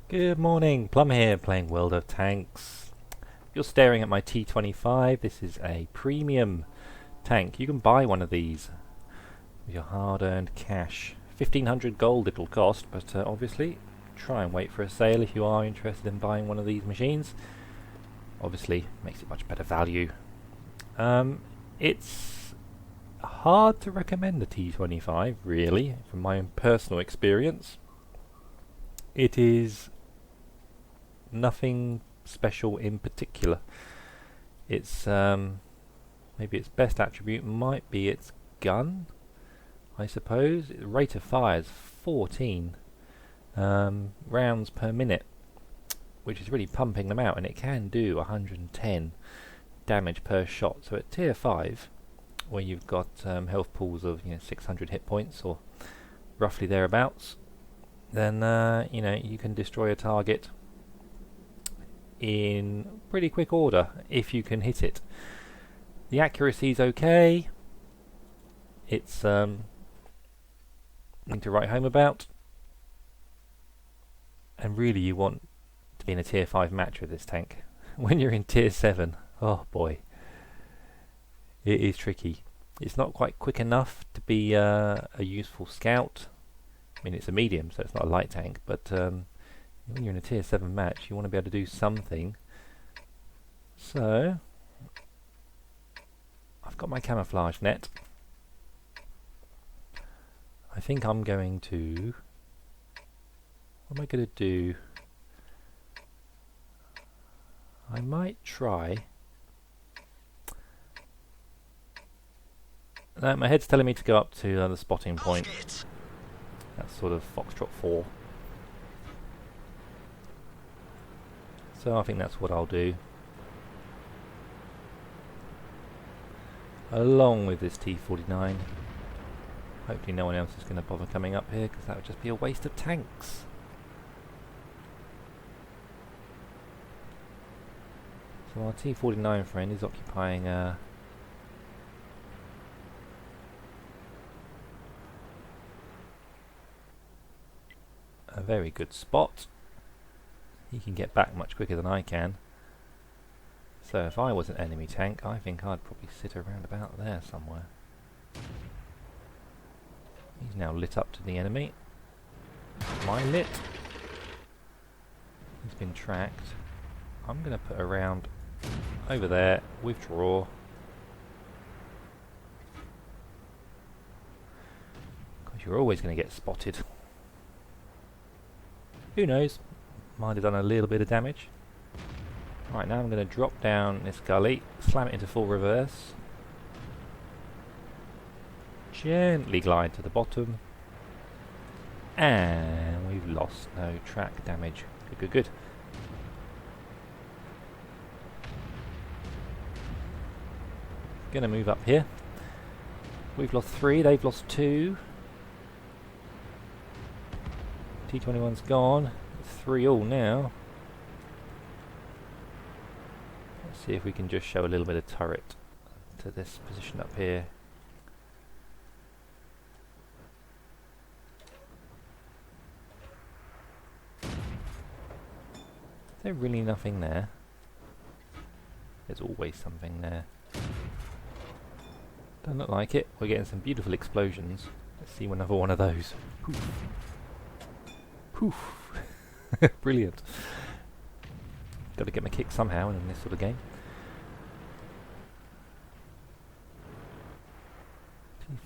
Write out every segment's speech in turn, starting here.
Good morning, Plum here, playing World of Tanks. You're staring at my T-25. This is a premium tank. You can buy one of these with your hard-earned cash. 1500 gold it'll cost, but obviously try and wait for a sale if you are interested in buying one of these machines. Obviously makes it much better value. It's hard to recommend the T-25, really, from my own personal experience. It is nothing special in particular. Its maybe its best attribute might be its gun, I suppose. The rate of fire is 14 rounds per minute, which is really pumping them out, and it can do 110 damage per shot. So at tier 5, where you've got health pools of 600 hit points or roughly thereabouts, then you can destroy a target in pretty quick order if you can hit it. The accuracy is okay. It's something to write home about, and really you want to be in a tier 5 match with this tank. When you're in tier 7, oh boy, it is tricky. It's not quite quick enough to be a useful scout. I mean, it's a medium, so it's not a light tank, but when you're in a tier 7 match, you want to be able to do something. So, I've got my camouflage net. I think I'm going to... What am I going to do? I might try... No, my head's telling me to go up to the spotting point. That's sort of Foxtrot 4. So I think that's what I'll do. Along with this T-49. Hopefully no one else is going to bother coming up here, because that would just be a waste of tanks. So our T-49 friend is occupying a very good spot. He can get back much quicker than I can. So if I was an enemy tank, I think I'd probably sit around about there somewhere. He's now lit up to the enemy. Am I lit? He's been tracked. I'm going to put a round over there, withdraw. Because you're always going to get spotted. Who knows? Might have done a little bit of damage. Right, now I'm going to drop down this gully, slam it into full reverse, gently glide to the bottom, and we've lost no track damage. Good, good, good. Going to move up here. We've lost 3, they've lost 2. T-21's gone. It's 3 all now. Let's see if we can just show a little bit of turret to this position up here. Is there really nothing there? There's always something there. Don't look like it. We're getting some beautiful explosions. Let's see another one of those. Poof. Poof. Brilliant. Got to get my kick somehow in this sort of game.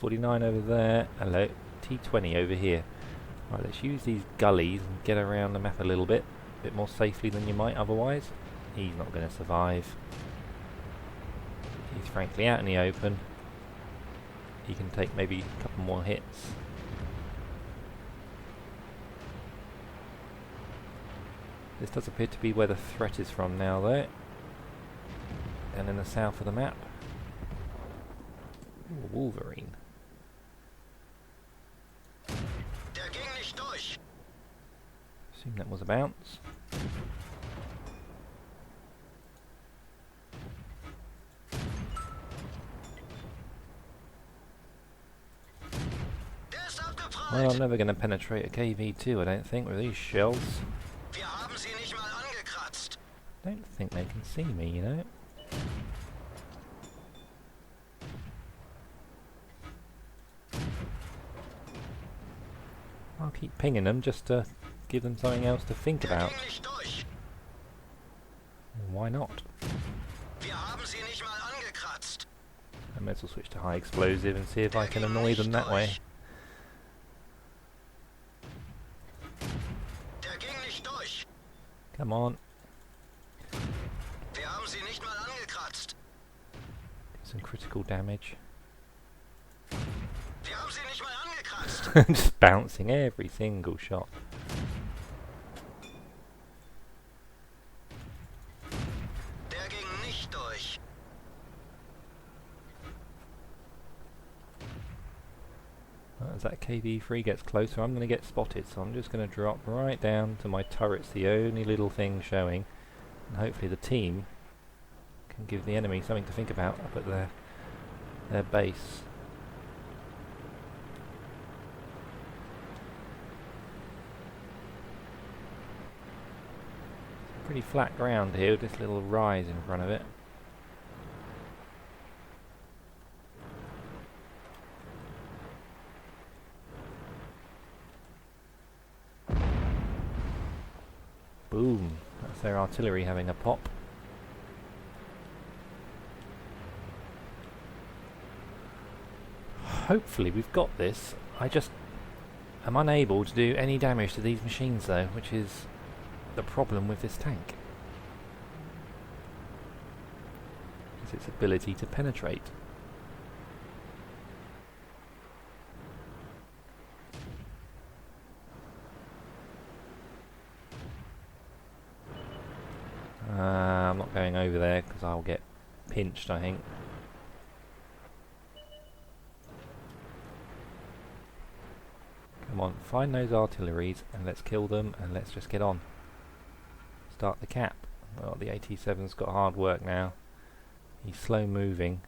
T-49 over there. Hello. T-20 over here. Right, let's use these gullies and get around the map a little bit. A bit more safely than you might otherwise. He's not going to survive. He's frankly out in the open. He can take maybe a couple more hits. This does appear to be where the threat is from now, though. And in the south of the map. Ooh, Wolverine. Assume that was a bounce. Well, I'm never going to penetrate a KV-2, I don't think, with these shells. Don't think they can see me, you know. I'll keep pinging them just to give them something else to think about. Why not? I may as well switch to high explosive and see if I can annoy them that way. Come on. Some critical damage. Just bouncing every single shot. As that KV-3 gets closer, I'm going to get spotted, so I'm just going to drop right down to my turrets, the only little thing showing, and hopefully the team can give the enemy something to think about up at their base. Pretty flat ground here with this little rise in front of it. Boom, that's their artillery having a pop. Hopefully we've got this. I just am unable to do any damage to these machines though, which is the problem with this tank. Is its ability to penetrate. I'm not going over there because I'll get pinched, I think. Come on, find those artilleries and let's kill them and let's just get on. Start the cap. Well, the AT-7's got hard work now. He's slow moving.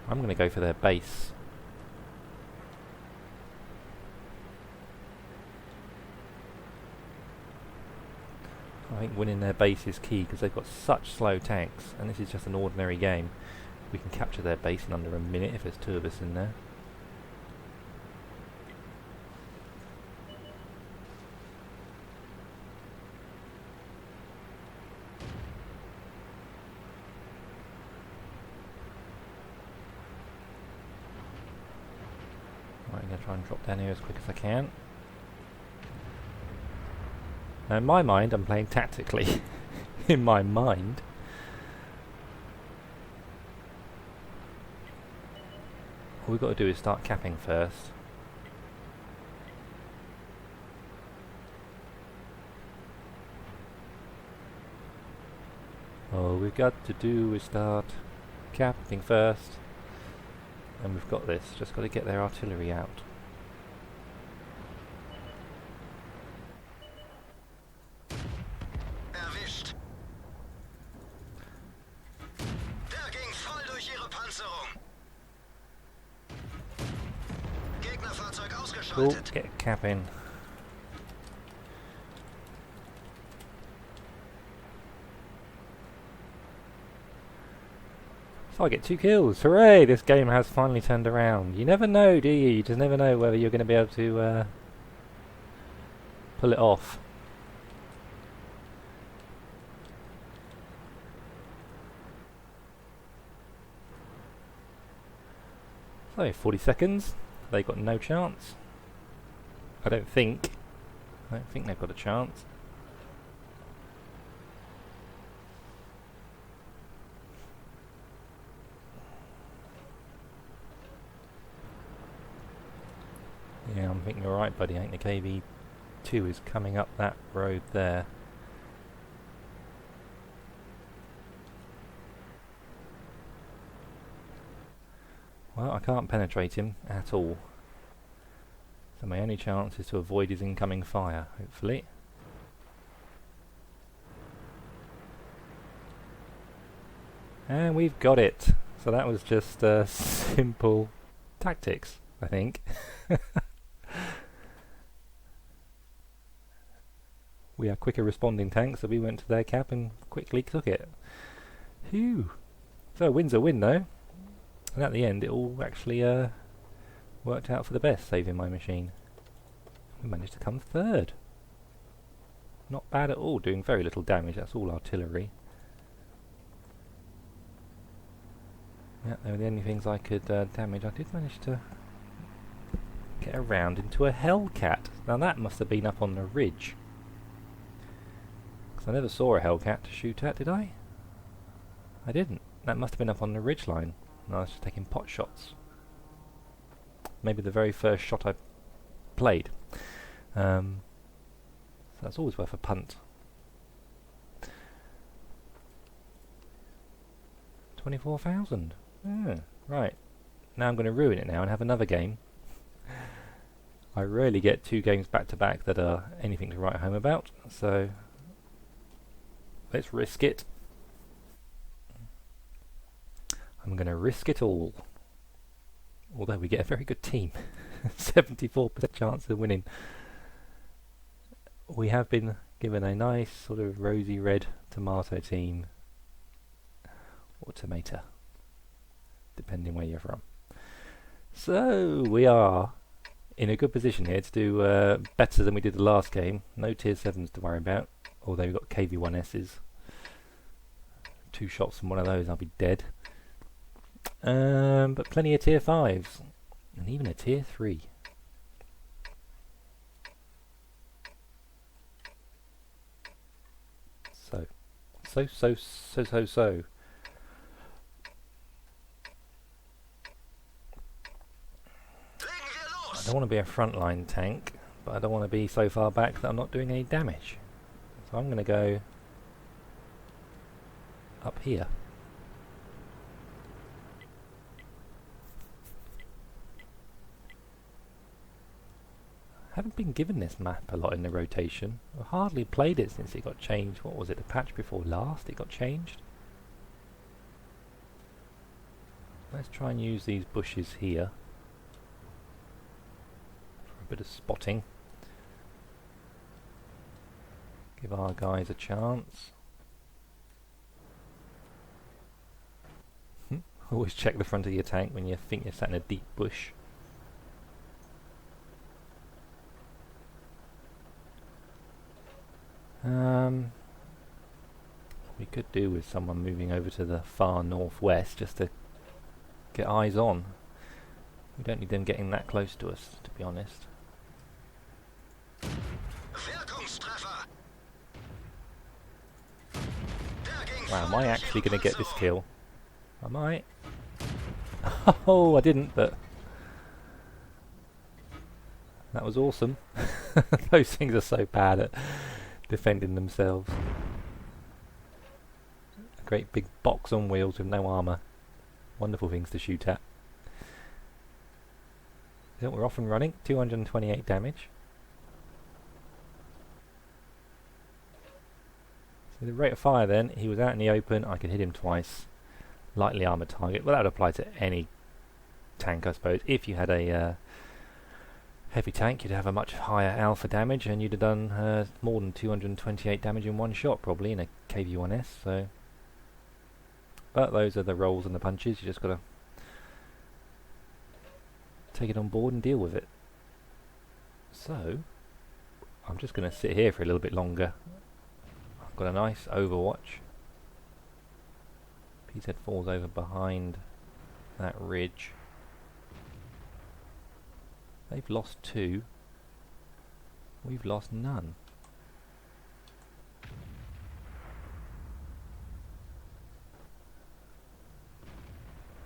I'm going to go for their base. I think winning their base is key because they've got such slow tanks, and this is just an ordinary game. We can capture their base in under a minute if there's two of us in there. Right, I'm going to try and drop down here as quick as I can. Now in my mind, I'm playing tactically. In my mind. All we've got to do is start capping first. All we've got to do is start capping first. And we've got this, just got to get their artillery out. Cool, get capping. So I get 2 kills. Hooray! This game has finally turned around. You never know, do you? You just never know whether you're going to be able to pull it off. So 40 seconds. They got no chance. I don't think they've got a chance. Yeah, I'm thinking you're right, buddy. I think the KV-2 is coming up that road there. Well, I can't penetrate him at all. So my only chance is to avoid his incoming fire, hopefully. And we've got it. So that was just simple tactics, I think. We are quicker responding tanks, so we went to their cap and quickly took it. Phew. So a win's a win though. And at the end it all actually worked out for the best, saving my machine. We managed to come third. Not bad at all, doing very little damage. That's all artillery. Yeah, they were the only things I could damage. I did manage to get around into a Hellcat. Now that must have been up on the ridge. Because I never saw a Hellcat to shoot at, did I? I didn't. That must have been up on the ridge line. And I was just taking pot shots. Maybe the very first shot I played. So that's always worth a punt. 24,000. Right. Now I'm going to ruin it now and have another game. I rarely get 2 games back to back that are anything to write home about, so let's risk it. I'm going to risk it all. Although we get a very good team. 74% chance of winning. We have been given a nice sort of rosy red tomato team. Or tomato. Depending where you're from. So we are in a good position here to do better than we did the last game. No tier 7s to worry about. Although we've got KV-1Ss. 2 shots from one of those I'll be dead. But plenty of tier 5s. And even a tier 3. So. I don't want to be a frontline tank, but I don't want to be so far back that I'm not doing any damage. So I'm going to go up here. I haven't been given this map a lot in the rotation. I've hardly played it since it got changed. What was it, the patch before last it got changed? Let's try and use these bushes here for a bit of spotting. Give our guys a chance. Always check the front of your tank when you think you're sat in a deep bush. We could do with someone moving over to the far northwest just to get eyes on. We don't need them getting that close to us, to be honest. Wow, am I actually going to get this kill? I might. Oh, I didn't, but that was awesome. Those things are so bad at defending themselves. A great big box on wheels with no armour. Wonderful things to shoot at. So we're off and running. 228 damage. So the rate of fire then, he was out in the open, I could hit him twice. Lightly armoured target. Well, that would apply to any tank, I suppose. If you had a heavy tank, you'd have a much higher alpha damage, and you'd have done more than 228 damage in one shot, probably, in a KV-1S, so... But those are the rolls and the punches, you just gotta take it on board and deal with it. So, I'm just gonna sit here for a little bit longer. I've got a nice overwatch. PZ4's over behind that ridge. They've lost 2. We've lost none.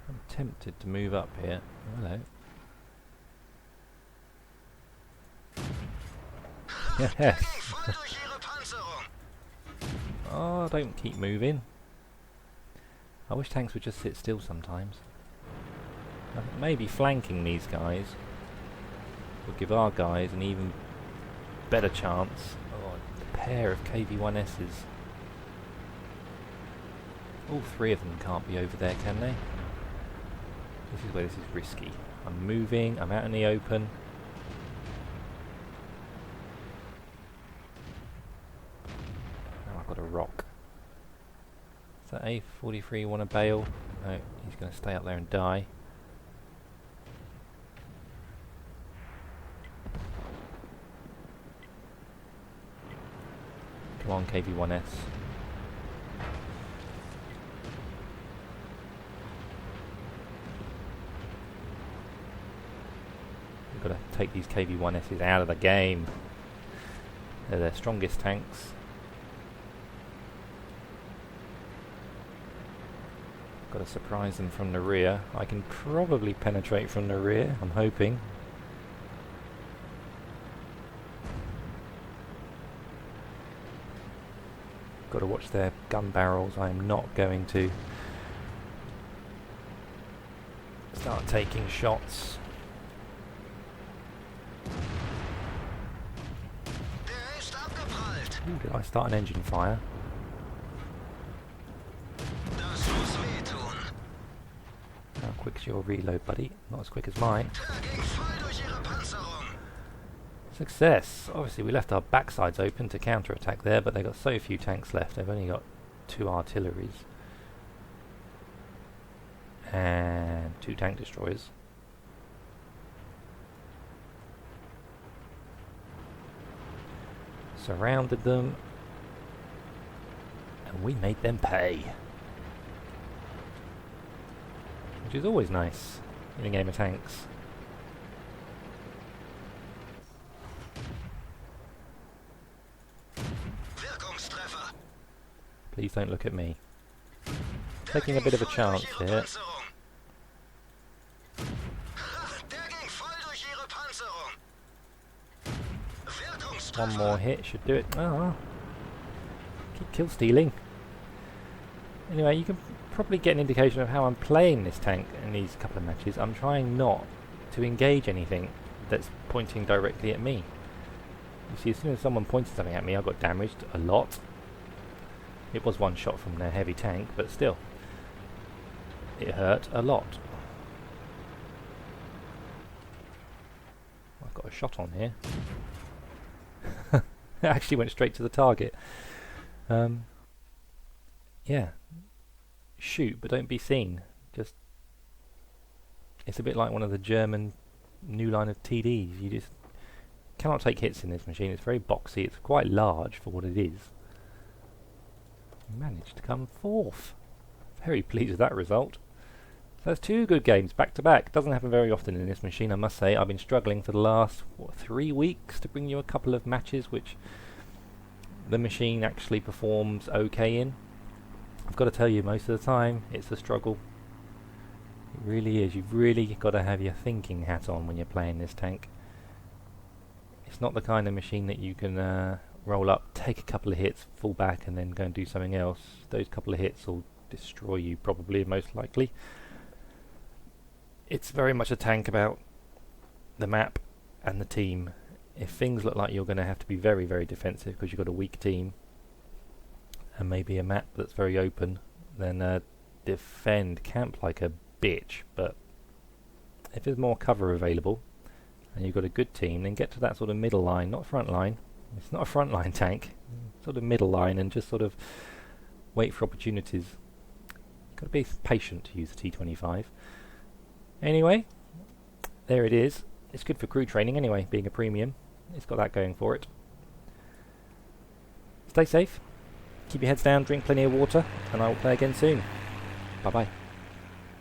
I'm tempted to move up here. Hello. Yes. Oh, don't keep moving. I wish tanks would just sit still sometimes. Maybe flanking these guys will give our guys an even better chance. Oh, a pair of KV-1Ss. All 3 of them can't be over there, can they? This is where this is risky. I'm moving, I'm out in the open. a rock. Does that A43 want to bail? No, he's going to stay up there and die. Come on, KV-1S. We've got to take these KV-1Ss out of the game. They're their strongest tanks. Got to surprise them from the rear. I can probably penetrate from the rear, I'm hoping. Got to watch their gun barrels. I am not going to start taking shots. Ooh, did I start an engine fire? How quick's your reload, buddy? Not as quick as mine. Success! Obviously we left our backsides open to counter-attack there, but they've got so few tanks left. They've only got 2 artilleries. And 2 tank destroyers. Surrounded them. And we made them pay. Which is always nice in a game of tanks. Please don't look at me. Taking a bit of a chance here. One more hit should do it. Oh, keep kill stealing. Anyway, you can probably get an indication of how I'm playing this tank in these couple of matches. I'm trying not to engage anything that's pointing directly at me. You see, as soon as someone pointed something at me, I got damaged a lot. It was one shot from their heavy tank, but still, it hurt a lot. I've got a shot on here. It actually went straight to the target. Yeah. Shoot, but don't be seen. Just, it's a bit like one of the German new line of TDs. You just cannot take hits in this machine. It's very boxy. It's quite large for what it is. Managed to come 4th. Very pleased with that result. So that's 2 good games back to back. Doesn't happen very often in this machine, I must say. I've been struggling for the last 3 weeks to bring you a couple of matches which the machine actually performs okay in. I've got to tell you, most of the time it's a struggle. It really is. You've really got to have your thinking hat on when you're playing this tank. It's not the kind of machine that you can roll up, take a couple of hits, fall back and then go and do something else. Those couple of hits will destroy you probably, most likely. It's very much a tank about the map and the team. If things look like you're going to have to be very, very defensive because you've got a weak team and maybe a map that's very open, then defend, camp like a bitch. But if there's more cover available and you've got a good team, then get to that sort of middle line, not front line. It's not a front line tank, sort of middle line, and just sort of wait for opportunities. Got to be patient to use the T-25. Anyway, there it is. It's good for crew training anyway, being a premium. It's got that going for it. Stay safe, keep your heads down, drink plenty of water, and I will play again soon. Bye bye.